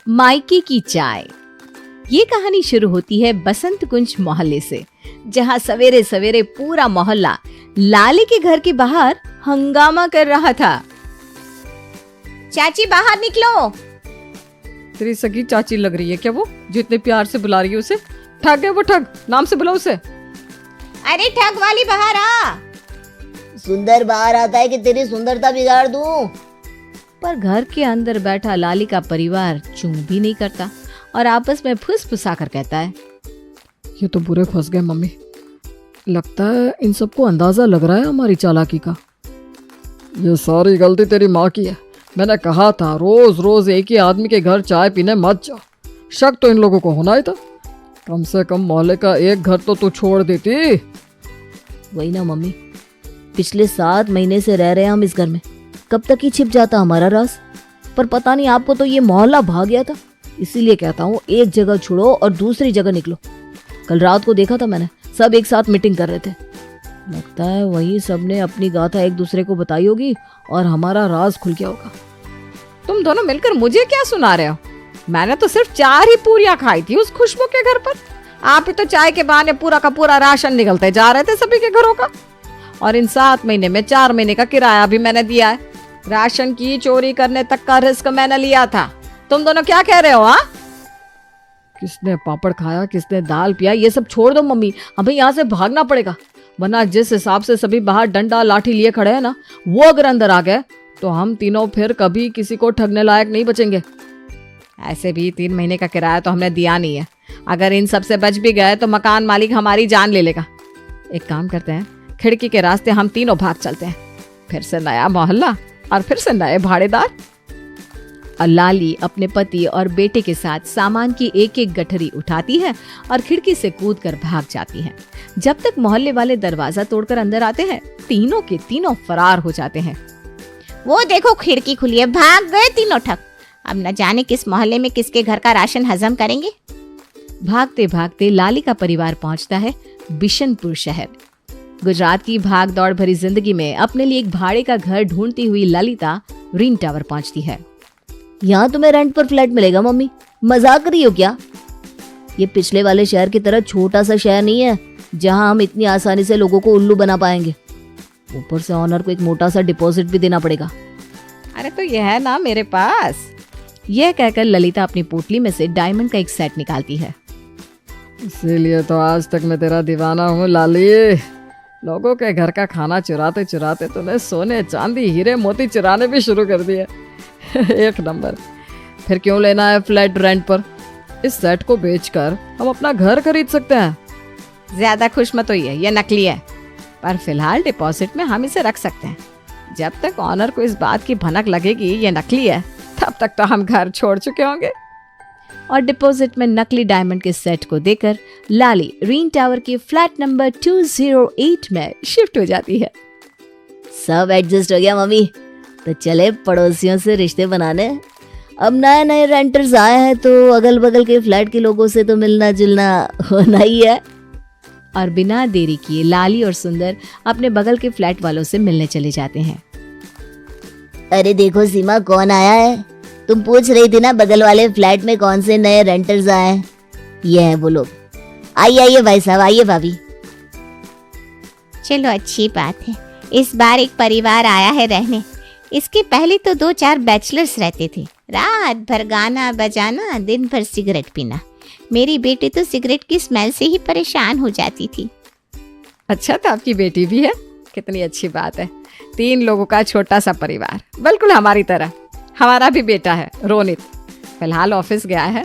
मायके की चाय। ये कहानी शुरू होती है बसंत कुंज मोहल्ले से, जहाँ सवेरे सवेरे पूरा मोहल्ला लाली के घर के बाहर हंगामा कर रहा था। चाची बाहर निकलो। तेरी सगी चाची लग रही है क्या वो, जितने प्यार से बुला रही है उसे? ठग है वो, ठग। नाम से बुलाओ उसे। अरे ठग वाली बाहर आ। सुंदर बाहर आता है कि तेरी सुंदरता बिगाड़ दूं? पर घर के अंदर बैठा लाली का परिवार चूं भी नहीं करता और आपस में फुसफुसा कर कहता है, ये तो बुरे फंस गए मम्मी। लगता है इन सबको अंदाजा लग रहा है हमारी चालाकी का। ये सारी गलती तेरी माँ की है। मैंने कहा था रोज रोज एक ही आदमी के घर चाय पीने मत जाओ। शक तो इन लोगों को होना ही था। कम से कम मोहल्ले का एक घर तो तू छोड़ देती। वही ना मम्मी, पिछले 7 महीने से रह रहे हैं हम इस घर में। कब तक ही छिप जाता हमारा राज। पर पता नहीं आपको तो ये मोहल्ला भाग गया था। इसीलिए कहता हूँ एक जगह छोड़ो और दूसरी जगह निकलो। कल रात को देखा था मैंने, सब एक साथ मीटिंग कर रहे थे। लगता है वही सबने अपनी गाथा एक दूसरे को बताई होगी और हमारा राज खुल गया होगा। तुम दोनों मिलकर मुझे क्या सुना रहे हो? मैंने तो सिर्फ 4 ही पूरियां खाई थी उस खुशबू के घर पर। आप ही तो चाय के बहाने पूरा का पूरा राशन निकलते जा रहे थे सभी के घरों का। और इन 7 महीने में 4 महीने का किराया भी मैंने दिया है। राशन की चोरी करने तक का रिस्क मैंने लिया था। तुम दोनों क्या कह रहे हो? हाँ, किसने पापड़ खाया, किसने दाल पिया, ये सब छोड़ दो मम्मी। हमें यहाँ से भागना पड़ेगा, वरना जिस हिसाब से सभी बाहर डंडा लाठी लिए खड़े हैं ना, वो अगर अंदर आ गए तो हम तीनों फिर कभी किसी को ठगने लायक नहीं बचेंगे। ऐसे भी 3 महीने का किराया तो हमने दिया नहीं है। अगर इन सब से बच भी गए तो मकान मालिक हमारी जान ले लेगा। एक काम करते हैं, खिड़की के रास्ते हम तीनों भाग चलते हैं। फिर से नया मोहल्ला और फिर से नए भाड़ेदार। और लाली अपने पति और बेटे के साथ सामान की एक एक गठरी उठाती है और खिड़की से कूदकर भाग जाती है। जब तक मोहल्ले वाले दरवाजा तोड़कर अंदर आते हैं, तीनों के तीनों फरार हो जाते हैं। वो देखो खिड़की खुली है, भाग गए तीनों ठग। अब न जाने किस मोहल्ले में किसके घर का राशन हजम करेंगे। भागते भागते लाली का परिवार पहुंचता है बिशनपुर शहर। गुजरात की भाग दौड़ भरी जिंदगी में अपने लिए एक भाड़े का घर ढूंढती हुई ललिता रीन टावर पहुंचती है। यहाँ तुम्हें रेंट पर फ्लैट मिलेगा मम्मी? मजाक कर रही हो क्या? ये पिछले वाले शहर की तरह छोटा सा शहर नहीं है जहाँ हम इतनी आसानी से लोगों को उल्लू बना पाएंगे। ऊपर से ऑनर को एक मोटा सा डिपॉजिट भी देना पड़ेगा। अरे तो यह है ना मेरे पास। यह कहकर ललिता अपनी पोटली में से डायमंड का एक सेट निकालती है। इसीलिए तो आज तक मैं तेरा दीवाना हूँ लाली। लोगों के घर का खाना चुराते चुराते तूने सोने चांदी हीरे मोती चुराने भी शुरू कर दिए। एक नंबर। फिर क्यों लेना है फ्लैट रेंट पर? इस सेट को बेचकर हम अपना घर खरीद सकते हैं। ज्यादा खुश मत होइए, ये नकली है। पर फिलहाल डिपॉजिट में हम इसे रख सकते हैं। जब तक ऑनर को इस बात की भनक लगेगी ये नकली है, तब तक तो हम घर छोड़ चुके होंगे। और डिपॉजिट में नकली डायमंड के सेट को देकर लाली रीन टावर के फ्लैट नंबर 208 में शिफ्ट हो जाती है। सब एडजस्ट हो गया मम्मी, तो चले पड़ोसियों से रिश्ते बनाने। अब नए नए रेंटर्स आए हैं तो अगल बगल के फ्लैट के लोगों से तो मिलना जुलना होना ही है। और बिना देरी किए लाली और सुंदर अपने बगल के फ्लैट वालों से मिलने चले जाते हैं। अरे देखो सीमा, कौन आया है? तुम पूछ रही थी ना बगल वाले फ्लैट में कौन से नए रेंटर्स आए हैं। ये हैं वो लोग। आइए आइए भाई साहब, आइए भाभी। चलो अच्छी बात है, इस बार एक परिवार आया है रहने। इसके पहले तो 2-4 बैचलर्स रहते थे। रात भर गाना बजाना, दिन भर सिगरेट पीना। मेरी बेटी तो सिगरेट की स्मेल से ही परेशान हो जाती थी। अच्छा, तो आपकी बेटी भी है? कितनी अच्छी बात है। 3 लोगों का छोटा सा परिवार, बिल्कुल हमारी तरह। हमारा भी बेटा है रोनित, फिलहाल ऑफिस गया है।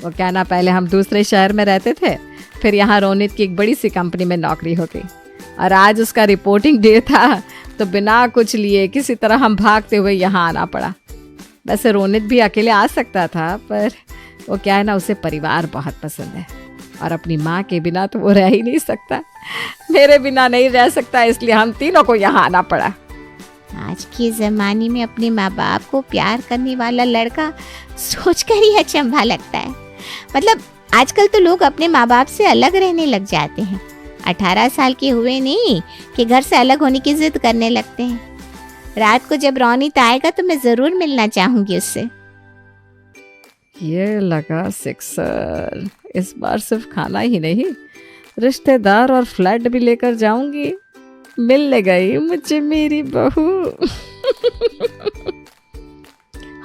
वो क्या ना, पहले हम दूसरे शहर में रहते थे, फिर यहाँ रोनित की एक बड़ी सी कंपनी में नौकरी हो गई और आज उसका रिपोर्टिंग डे था, तो बिना कुछ लिए किसी तरह हम भागते हुए यहाँ आना पड़ा। वैसे रोनित भी अकेले आ सकता था, पर वो क्या है ना, उसे परिवार बहुत पसंद है और अपनी माँ के बिना तो वो रह ही नहीं सकता। मेरे बिना नहीं रह सकता, इसलिए हम तीनों को यहाँ आना पड़ा। आज के ज़माने में अपने माँ बाप को प्यार करने वाला लड़का सोचकर ही अचंभा लगता है। मतलब आजकल तो लोग अपने माँ बाप से अलग रहने लग जाते हैं। 18 साल के हुए नहीं कि घर से अलग होने की जिद करने लगते हैं। रात को जब रौनित आएगा तो मैं ज़रूर मिलना चाहूँगी उससे। ये लगा सिक्सर। इस बार सिर्फ खाना ही नहीं, रिश्तेदार और फ्लैट भी लेकर जाऊंगी। मिलने गई मुझे मेरी बहू।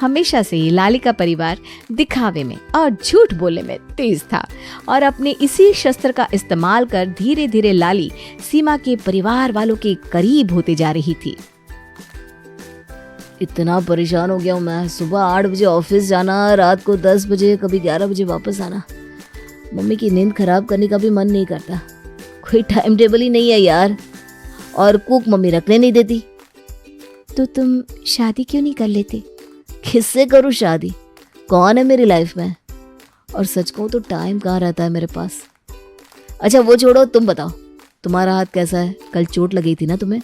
हमेशा से ही लाली का परिवार दिखावे में और झूठ बोलने में तेज था और अपने इसी शस्त्र का इस्तेमाल कर धीरे धीरे लाली सीमा के परिवार वालों के करीब होते जा रही थी। इतना परेशान हो गया हूँ मैं। सुबह 8 बजे ऑफिस जाना, रात को 10 बजे, कभी 11 बजे वापस आना। मम्मी की नींद खराब करने का भी मन नहीं करता। कोई टाइम टेबल ही नहीं है यार। और कुक मम्मी रखने नहीं देती। तो तुम शादी क्यों नहीं कर लेते? किससे करूँ शादी? कौन है मेरी लाइफ में? और सच कहूँ तो टाइम कहाँ रहता है मेरे पास। अच्छा वो छोड़ो, तुम बताओ तुम्हारा हाथ कैसा है? कल चोट लगी थी ना तुम्हें?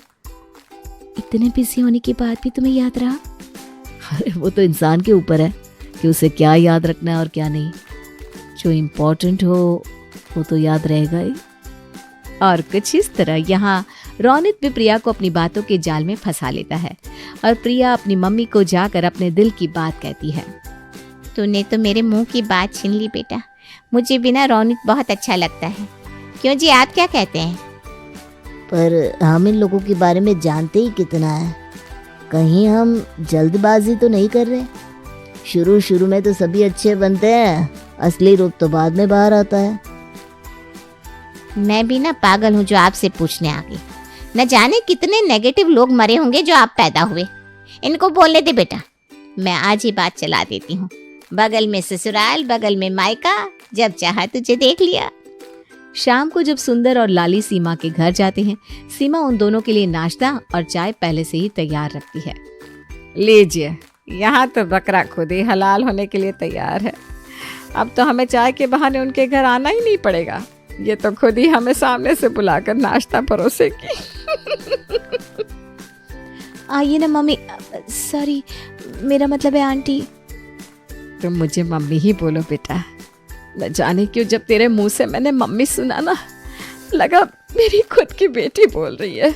इतने बिजी होने के बाद भी तुम्हें याद रहा? अरे वो तो इंसान के ऊपर है कि उसे क्या याद रखना है और क्या नहीं। जो इम्पोर्टेंट हो वो तो याद रहेगा ही। और कुछ इस तरह यहाँ रौनित भी प्रिया को अपनी बातों के जाल में फंसा लेता है और प्रिया अपनी मम्मी को जाकर अपने दिल की बात कहती है। तूने तो मेरे मुंह की बात छीन ली बेटा। मुझे बिना रौनित बहुत अच्छा लगता है। क्यों जी, आप क्या कहते हैं? पर हम इन लोगों के बारे में जानते ही कितना है। कहीं हम जल्दबाजी तो नहीं कर रहे? शुरू शुरू में तो सभी अच्छे बनते हैं, असली रूप तो बाद में बाहर आता है। मैं भी ना पागल हूँ जो आपसे पूछने आ गई। न जाने कितने नेगेटिव लोग मरे होंगे जो आप पैदा हुए। इनको बोलने दे बेटा, मैं आज ही बात चला देती हूँ। बगल में ससुराल, बगल में मायका, जब चाहा तुझे देख लिया। शाम को जब सुंदर और लाली सीमा के घर जाते हैं, सीमा उन दोनों के लिए नाश्ता और चाय पहले से ही तैयार रखती है। लीजिए, यहाँ तो बकरा खुद ही हलाल होने के लिए तैयार है। अब तो हमें चाय के बहाने उनके घर आना ही नहीं पड़ेगा। ये तो खुद ही हमें सामने से बुलाकर नाश्ता परोसेगी। आइए ना मम्मी। सॉरी, मेरा मतलब है आंटी। तुम मुझे मम्मी ही बोलो बेटा। न जाने क्यों जब तेरे मुंह से मैंने मम्मी सुना ना, लगा मेरी खुद की बेटी बोल रही है।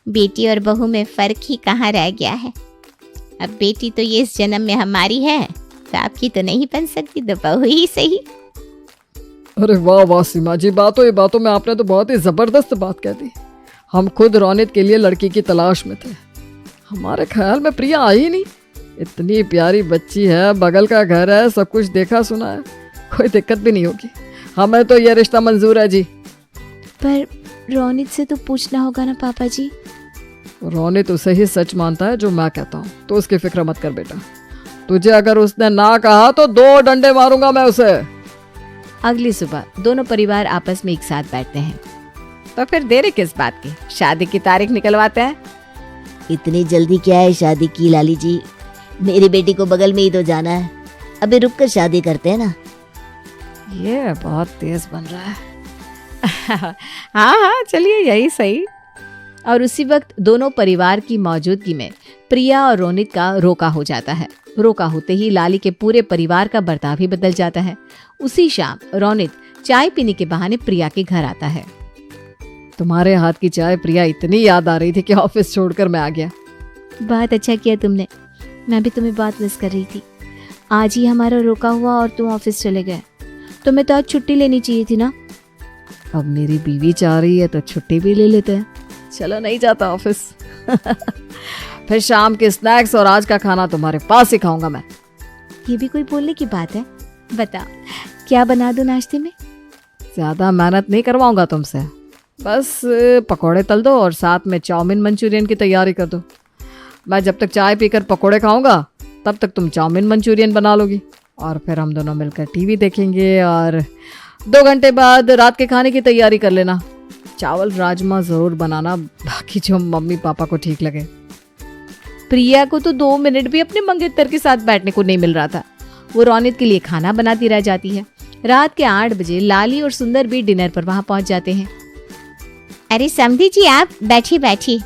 बेटी और बहू में फर्क ही कहाँ रह गया है। अब बेटी तो ये इस जन्म में हमारी है, तो आपकी तो नहीं बन सकती, तो बहू ही सही। अरे वाह वाह सीमा जी, बातों में आपने तो बहुत ही जबरदस्त बात कह दी। हम खुद रौनित के लिए लड़की की तलाश में थे। हमारे ख्याल में प्रिया आई ही नहीं। इतनी प्यारी बच्ची है, बगल का घर है, सब कुछ देखा सुना है, कोई दिक्कत भी नहीं होगी। हमें तो यह रिश्ता मंजूर है जी। पर रौनित से तो पूछना होगा ना पापा जी। रौनित उसे ही सच मानता है जो मैं कहता हूँ, तो उसकी फिक्र मत कर बेटा। तुझे अगर उसने ना कहा तो 2 डंडे मारूंगा मैं उसे। अगली सुबह दोनों परिवार आपस में एक साथ बैठते हैं। तो फिर देरी किस बात की, शादी की तारीख निकलवाते हैं। इतनी जल्दी क्या है शादी की लाली जी? मेरी बेटी को बगल में ही तो जाना है। अभी रुक कर शादी करते हैं ना। ये बहुत तेज बन रहा है। हाँ चलिए, यही सही। और उसी वक्त दोनों परिवार की मौजूदगी में प्रिया और रोनित का रोका हो जाता है। रोका होते ही लाली के पूरे परिवार का बर्ताव ही बदल जाता है। उसी शाम रोनित चाय पीने के बहाने प्रिया के घर आता है। तुम्हारे हाथ की चाय प्रिया इतनी याद आ रही थी कि ऑफिस छोड़कर मैं आ गया। बहुत अच्छा किया तुमने। मैं भी तुम्हें बात मिस कर रही थी। आज ही हमारा रोका हुआ और तुम ऑफिस चले गए। तुम्हें तो आज छुट्टी लेनी चाहिए थी ना। अब मेरी बीवी चाह रही है तो छुट्टी भी ले लेते हैं। चलो, नहीं जाता ऑफिस। फिर शाम के स्नैक्स और आज का खाना तुम्हारे पास ही खाऊंगा मैं। ये भी कोई बोलने की बात है? बता, क्या बना दूं नाश्ते में? ज्यादा मेहनत नहीं करवाऊंगा तुमसे, बस पकोड़े तल दो और साथ में चाउमीन मंचूरियन की तैयारी कर दो। मैं जब तक चाय पीकर पकोड़े खाऊंगा तब तक तुम चाउमीन मंचूरियन बना लोगी और फिर हम दोनों मिलकर टीवी देखेंगे और 2 घंटे बाद रात के खाने की तैयारी कर लेना। चावल राजमा जरूर बनाना, बाकी जो मम्मी पापा को ठीक लगे। प्रिया को तो 2 मिनट भी अपने मंगेतर के साथ बैठने को नहीं मिल रहा था। वो रोनित के लिए खाना बनाती रह जाती है। रात के 8 बजे लाली और सुंदर भी डिनर पर वहां पहुंच जाते हैं। अरे समधी जी, आप बैठिए बैठिए।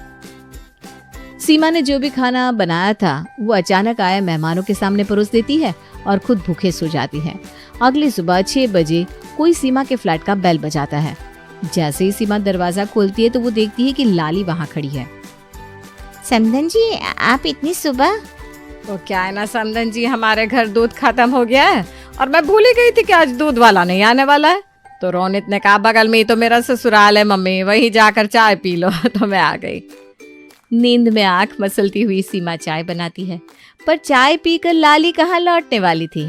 सीमा ने जो भी खाना बनाया था वो अचानक आए मेहमानों के सामने परोस देती है और खुद भूखे सो जाती है। अगली सुबह 6 बजे कोई सीमा के फ्लैट का बेल बजाता है। जैसे ही सीमा दरवाजा खोलती है तो वो देखती है कि लाली वहाँ खड़ी है। समधन जी, आप इतनी सुबह? वो क्या है ना समधन जी, हमारे घर दूध खत्म हो गया है और मैं भूल ही गई थी कि आज दूध वाला नहीं आने वाला है। तो रोनित ने कहा बगल में ही तो मेरा ससुराल है मम्मी, वहीं जाकर चाय पी लो। तो मैं आ गई। नींद में आंख मसलती हुई सीमा चाय बनाती है, पर चाय पीकर लाली कहाँ लौटने वाली थी।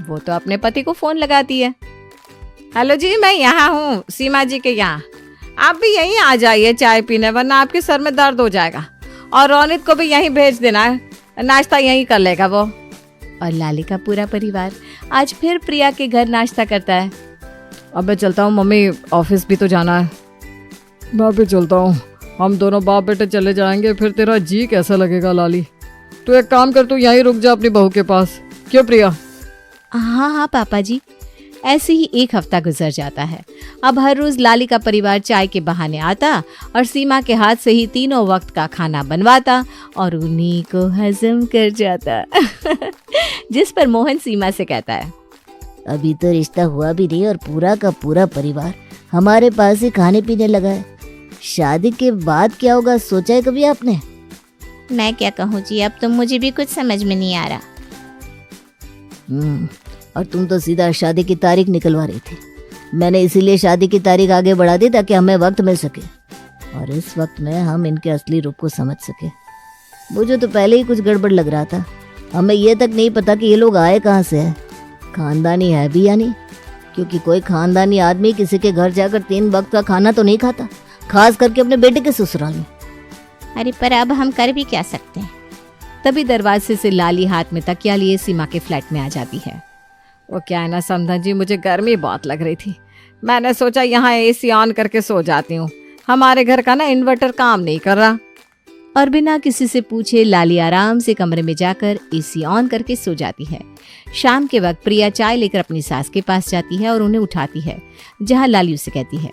वो तो अपने पति को फोन लगाती है। हेलो जी, मैं यहाँ हूँ सीमा जी के यहाँ, आप भी यहीं आ जाइए चाय पीने, वरना आपके सर में दर्द हो जाएगा। और रोनित को भी यहीं भेज देना है, नाश्ता यहीं कर लेगा वो। और लाली का पूरा परिवार आज फिर प्रिया के घर नाश्ता करता है। अब मैं चलता हूँ मम्मी, ऑफिस भी तो जाना है। मैं भी चलता हूँ, हम दोनों बाप बेटे चले जाएंगे, फिर तेरा जी कैसा लगेगा लाली। तू एक काम कर, तू यहीं रुक जा अपनी बहू के पास। क्यों प्रिया? हाँ हाँ पापा जी। ऐसे ही एक हफ्ता गुजर जाता है। अब हर रोज लाली का परिवार चाय के बहाने आता और सीमा के हाथ से ही तीनों वक्त का खाना बनवाता और उन्हीं को हजम कर जाता। जिस पर मोहन सीमा से कहता है, अभी तो रिश्ता हुआ भी नहीं और पूरा का पूरा परिवार हमारे पास ही खाने पीने लगा है। शादी के बाद क्या होगा, सोचा है कभी आपने? मैं क्या कहूँ जी, अब तो मुझे भी कुछ समझ में नहीं आ रहा। और तुम तो सीधा शादी की तारीख निकलवा रही थी। मैंने इसीलिए शादी की तारीख आगे बढ़ा दी ताकि हमें वक्त मिल सके और इस वक्त में हम इनके असली रूप को समझ सके। मुझे तो पहले ही कुछ गड़बड़ लग रहा था। हमें ये तक नहीं पता कि ये लोग आए कहाँ से है, खानदानी है भी या नहीं, क्योंकि कोई खानदानी आदमी किसी के घर जाकर 3 वक्त का खाना तो नहीं खाता, खास करके अपने बेटे के ससुराल में। अरे पर अब हम कर भी क्या सकते हैं। तभी दरवाजे से लाली हाथ में तकिया लिए सीमा के फ्लैट में आ जाती है। वो क्या है ना समधन जी, मुझे गर्मी बहुत लग रही थी। मैंने सोचा यहाँ एसी ऑन करके सो जाती हूँ। हमारे घर का ना इन्वर्टर काम नहीं कर रहा। और बिना किसी से पूछे लाली आराम से कमरे में जाकर एसी ऑन करके सो जाती है। शाम के वक्त प्रिया चाय लेकर अपनी सास के पास जाती है और उन्हें उठाती है, जहाँ लाली उसे कहती है,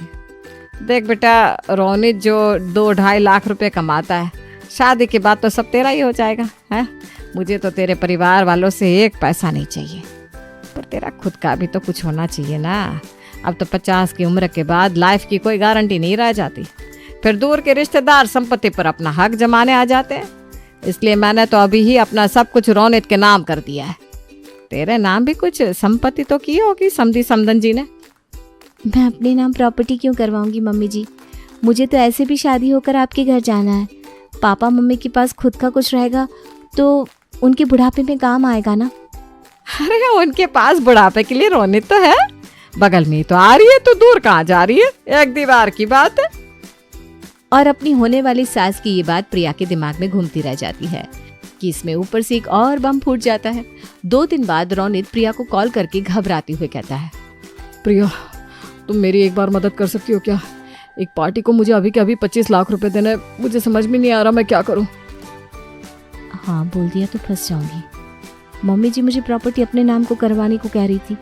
देख बेटा, रोनित जो 2-2.5 लाख रुपए कमाता है, शादी के बाद तो सब तेरा ही हो जाएगा है। मुझे तो तेरे परिवार वालों से 1 पैसा नहीं चाहिए, पर तेरा खुद का भी तो कुछ होना चाहिए ना। अब तो 50 की उम्र के बाद लाइफ की कोई गारंटी नहीं रह जाती। फिर दूर के रिश्तेदार संपत्ति पर अपना हक जमाने आ जाते हैं। इसलिए मैंने तो अभी ही अपना सब कुछ रोनित के नाम कर दिया है। तेरे नाम भी कुछ संपत्ति तो की होगी समधी समधन जी ने। मैं अपने नाम प्रॉपर्टी क्यों करवाऊंगी मम्मी जी? मुझे तो ऐसे भी शादी होकर आपके घर जाना है। पापा मम्मी के पास खुद का कुछ रहेगा तो उनके बुढ़ापे में काम आएगा ना। अरे उनके पास बुढ़ापे के लिए रोनित तो है, बगल में ही तो आ रही है, तो दूर कहाँ जा रही है, एक दीवार की बात है। और अपनी होने वाली सास की ये बात प्रिया के दिमाग में घूमती रह जाती है कि इसमें ऊपर से एक और बम फूट जाता है। 2 दिन बाद रोनित प्रिया को कॉल करके घबराते हुए कहता है, प्रिया तुम मेरी एक बार मदद कर सकती हो क्या? एक पार्टी को मुझे अभी के अभी 25 लाख रुपए देने, मुझे समझ में नहीं आ रहा मैं क्या करूं। हाँ बोल दिया तो फंस जाऊंगी। मम्मी जी मुझे प्रॉपर्टी अपने नाम को करवाने को कह रही थी।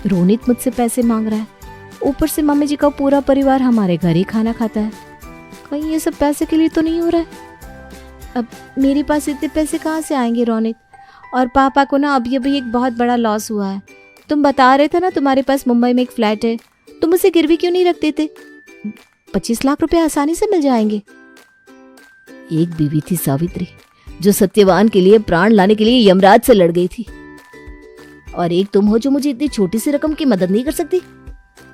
रोनित मुझसे पैसे मांग रहा है, ऊपर से मम्मी जी का पूरा परिवार हमारे घर ही खाना खाता है। कहीं ये सब पैसे के लिए तो नहीं हो रहा है? अब मेरे पास इतने पैसे कहाँ से आएंगे रोनित? और पापा को ना अभी अभी एक बहुत बड़ा लॉस हुआ है। तुम बता रहे थे ना तुम्हारे पास मुंबई में एक फ्लैट है, तुम उसे गिरवी क्यों नहीं रख देते? 25 लाख रुपए आसानी से मिल जाएंगे। एक बीवी थी सावित्री, जो सत्यवान के लिए प्राण लाने के लिए यमराज से लड़ गई थी, और एक तुम हो जो मुझे इतनी छोटी सी रकम की मदद नहीं कर सकती।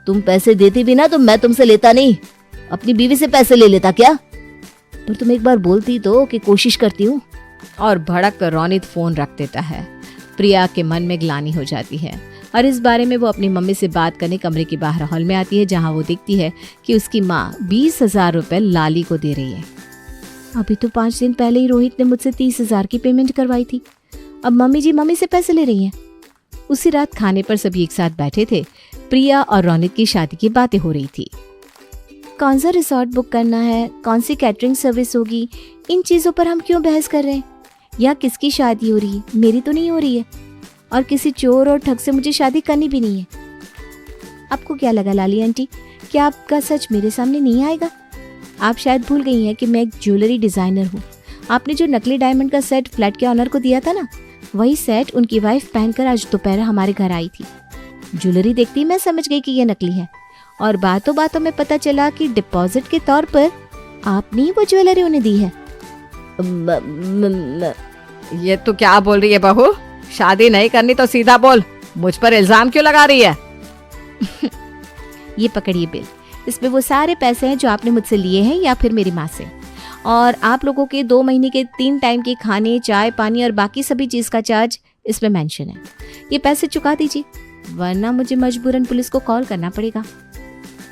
तुम पैसे देती भी ना तो मैं तुमसे लेता नहीं, अपनी बीवी से पैसे ले लेता क्या? पर तुम एक बार बोलती तो कि कोशिश करती हूँ। और भड़क कर रोनित फोन रख देता है। प्रिया के मन में ग्लानि हो जाती है और इस बारे में वो अपनी मम्मी से बात करने कमरे के बाहर हॉल में आती है, जहाँ वो देखती है कि उसकी माँ 20,000 रुपए लाली को दे रही है। अभी तो 5 दिन पहले ही रोहित ने मुझसे 30,000 की पेमेंट करवाई थी, अब मम्मी जी मम्मी से पैसे ले रही हैं। उसी रात खाने पर सभी एक साथ बैठे थे। प्रिया और रोनित की शादी की बातें हो रही थी। कौन सा रिसोर्ट बुक करना है, कौन सी कैटरिंग सर्विस होगी, इन चीज़ों पर हम क्यों बहस कर रहे हैं? या किसकी शादी हो रही है? मेरी तो नहीं हो रही है, और किसी चोर और ठग से मुझे शादी करनी भी नहीं है। आपको क्या लगा लाली आंटी, क्या आपका सच मेरे सामने नहीं आएगा? आप शायद भूल गई हैं कि मैं एक ज्वेलरी डिज़ाइनर हूँ। आपने जो नकली डायमंड का सेट फ्लैट के ऑनर को दिया था ना, वही सेट उनकी वाइफ पहनकर आज दोपहर हमारे घर आई थी। ज्वेलरी देखती मैं समझ गई कि यह नकली है, और बातों बातों में पता चला कि डिपॉजिट के तौर पर आपने ही वो ज्वेलरी उन्हें दी है। ये तू क्या बोल रही है बहू? शादी नहीं करनी तो सीधा बोल, मुझ पर इल्जाम क्यों लगा रही है? ये पकड़िए बिल, इसमें वो सारे पैसे हैं जो आपने मुझसे लिए हैं या फिर मेरी माँ से, और आप लोगों के 2 महीने के 3 टाइम के खाने, चाय, पानी और बाकी सभी चीज़ का चार्ज इसमें मेंशन है। ये पैसे चुका दीजिए, वरना मुझे मजबूरन पुलिस को कॉल करना पड़ेगा।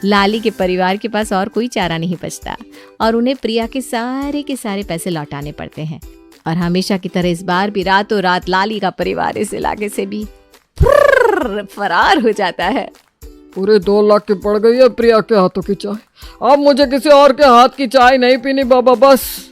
लाली के परिवार के पास और कोई चारा नहीं बचता और उन्हें प्रिया के सारे पैसे लौटाने पड़ते हैं। और हमेशा की तरह इस बार भी रातों रात लाली का परिवार इस इलाके से भी फरार हो जाता है। पूरे 2 लाख की पड़ गई है प्रिया के हाथों की चाय। अब मुझे किसी और के हाथ की चाय नहीं पीनी बाबा, बस।